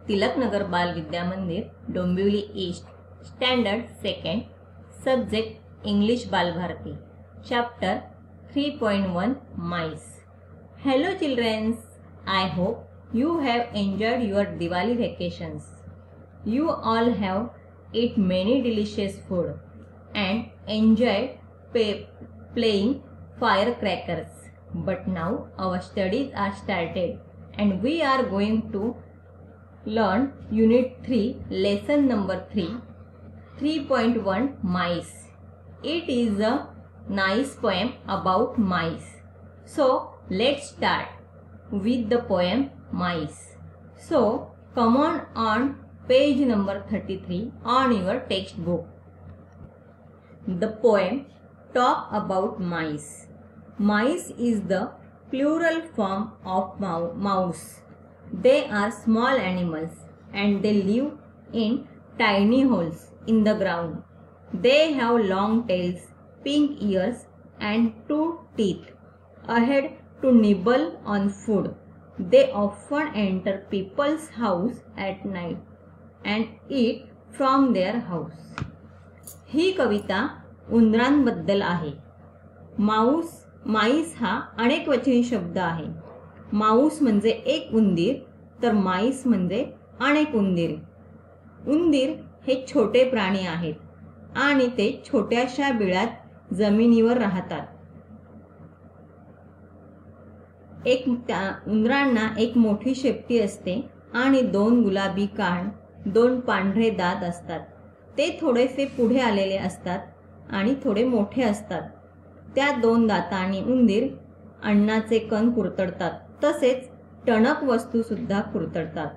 तिलकनगर बाल विद्या मंदिर, Dombivli east, standard second, subject English Balbharati, chapter 3.1 Mice. Hello children, I hope you have enjoyed your Diwali vacations. You all have eaten many delicious food and enjoyed playing firecrackers. But now our studies are started and we are going to learn Unit 3, Lesson number 3, 3.1 Mice. It is a nice poem about mice. So let's start with the poem Mice. So come on page number 33 on your textbook. The poem talk about mice. Mice is the plural form of mouse. They are small animals and they live in tiny holes in the ground. They have long tails, pink ears and 2 teeth ahead to nibble on food. They often enter people's house at night and eat from their house. ही कविता उंदरांबद्दल आहे. MICE हा अनेकवचनी शब्द आहे. Mouse म्हणजे एक उंदीर तर MICE म्हणजे अनेक उंदीर. उंदीर हे छोटे प्राणी आहेत आणि ते छोट्याशा बिळात जमिनीवर राहतात. उंदरांना एक मोठी शेपटी असते आणि 2 गुलाबी कान, 2 पांढरे दात असतात. ते थोडेसे पुढे आलेले असतात आणि थोडे मोठे असतात. त्या 2 दातांनी उंदीर अन्नाचे कण कुरतडतात, तसेच टणक वस्तू सुद्धा कुरतडतात.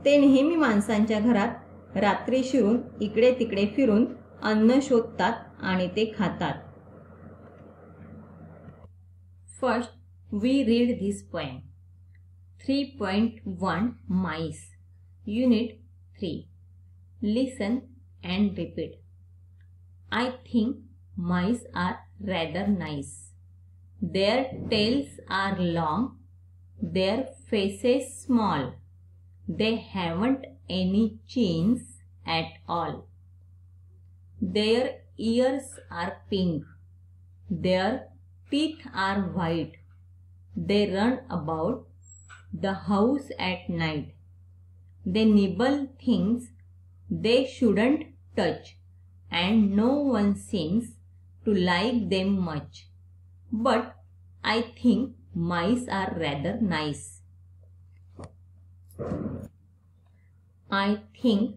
ते नेहमी माणसांच्या घरात रात्री शिरून इकडे तिकडे फिरून अन्न शोधतात आणि ते खातात. First we read this poem. 3.1 Mice. Unit 3. Listen and repeat. I think mice are rather nice. Their tails are long, their faces small. They haven't any chins at all. Their ears are pink. Their teeth are white. They run about the house at night. They nibble things they shouldn't touch, and no one seems to like them much. But I think mice are rather nice. I think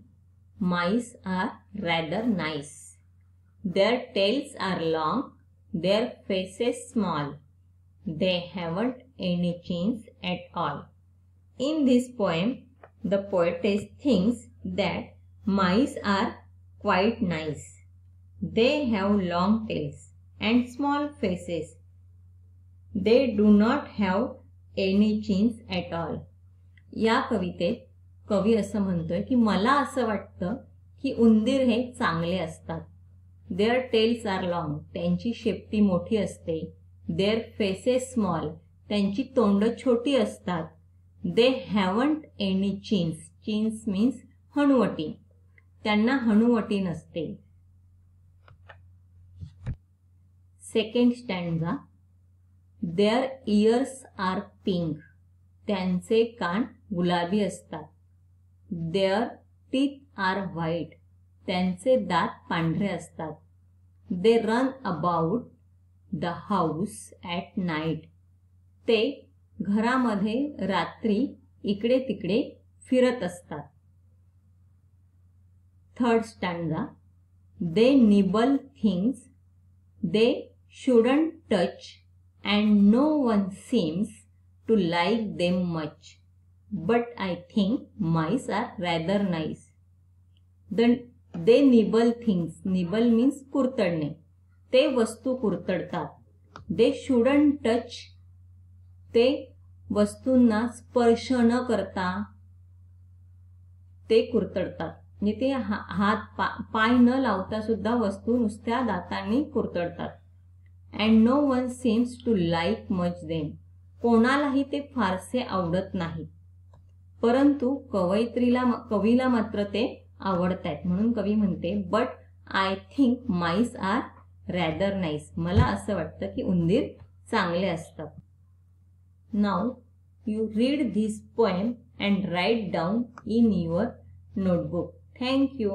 mice are rather nice. Their tails are long, their faces small. They haven't any chins at all. In this poem, the poetess thinks that mice are quite nice. They have long tails and small faces. They do not have any chins at all. या कवितेत कवी असं म्हणतोय की मला असं वाटतं की उंदीर हे चांगले असतात. Their tails are long. त्यांची शेपटी मोठी असते. Their faces small. त्यांची तोंड छोटी असतात. They haven't any chins. Chins means हनुवटी. त्यांना हनुवटी नसते. Second स्टँडा. Their ears are pink. त्यांचे कान गुलाबी असतात. Their teeth are white. त्यांचे दात पांढरे असतात. They run about the house at night. ते घरामध्ये रात्री इकडे तिकडे फिरत असतात. Third स्टँडा. They nibble things they shouldn't touch and no one seems to like them much. But I think mice are rather nice. They nibble things. Nibble means कुरतडणे. ते वस्तू कुरतडतात. They shouldn't touch. ते वस्तूंना स्पर्श न करता ते कुरतडतात. म्हणजे ते हात पाय न लावता सुद्धा वस्तू नुसत्या दातांनी कुरतडतात. And no one seems to like much them. कोणालाही ते फारसे आवडत नाही. परंतु कवीला मात्र ते आवडतायत, म्हणून कवी म्हणते but I think mice are rather nice. मला असं वाटतं की उंदीर चांगले असतात. Now you read this poem and write down in your notebook. Thank you.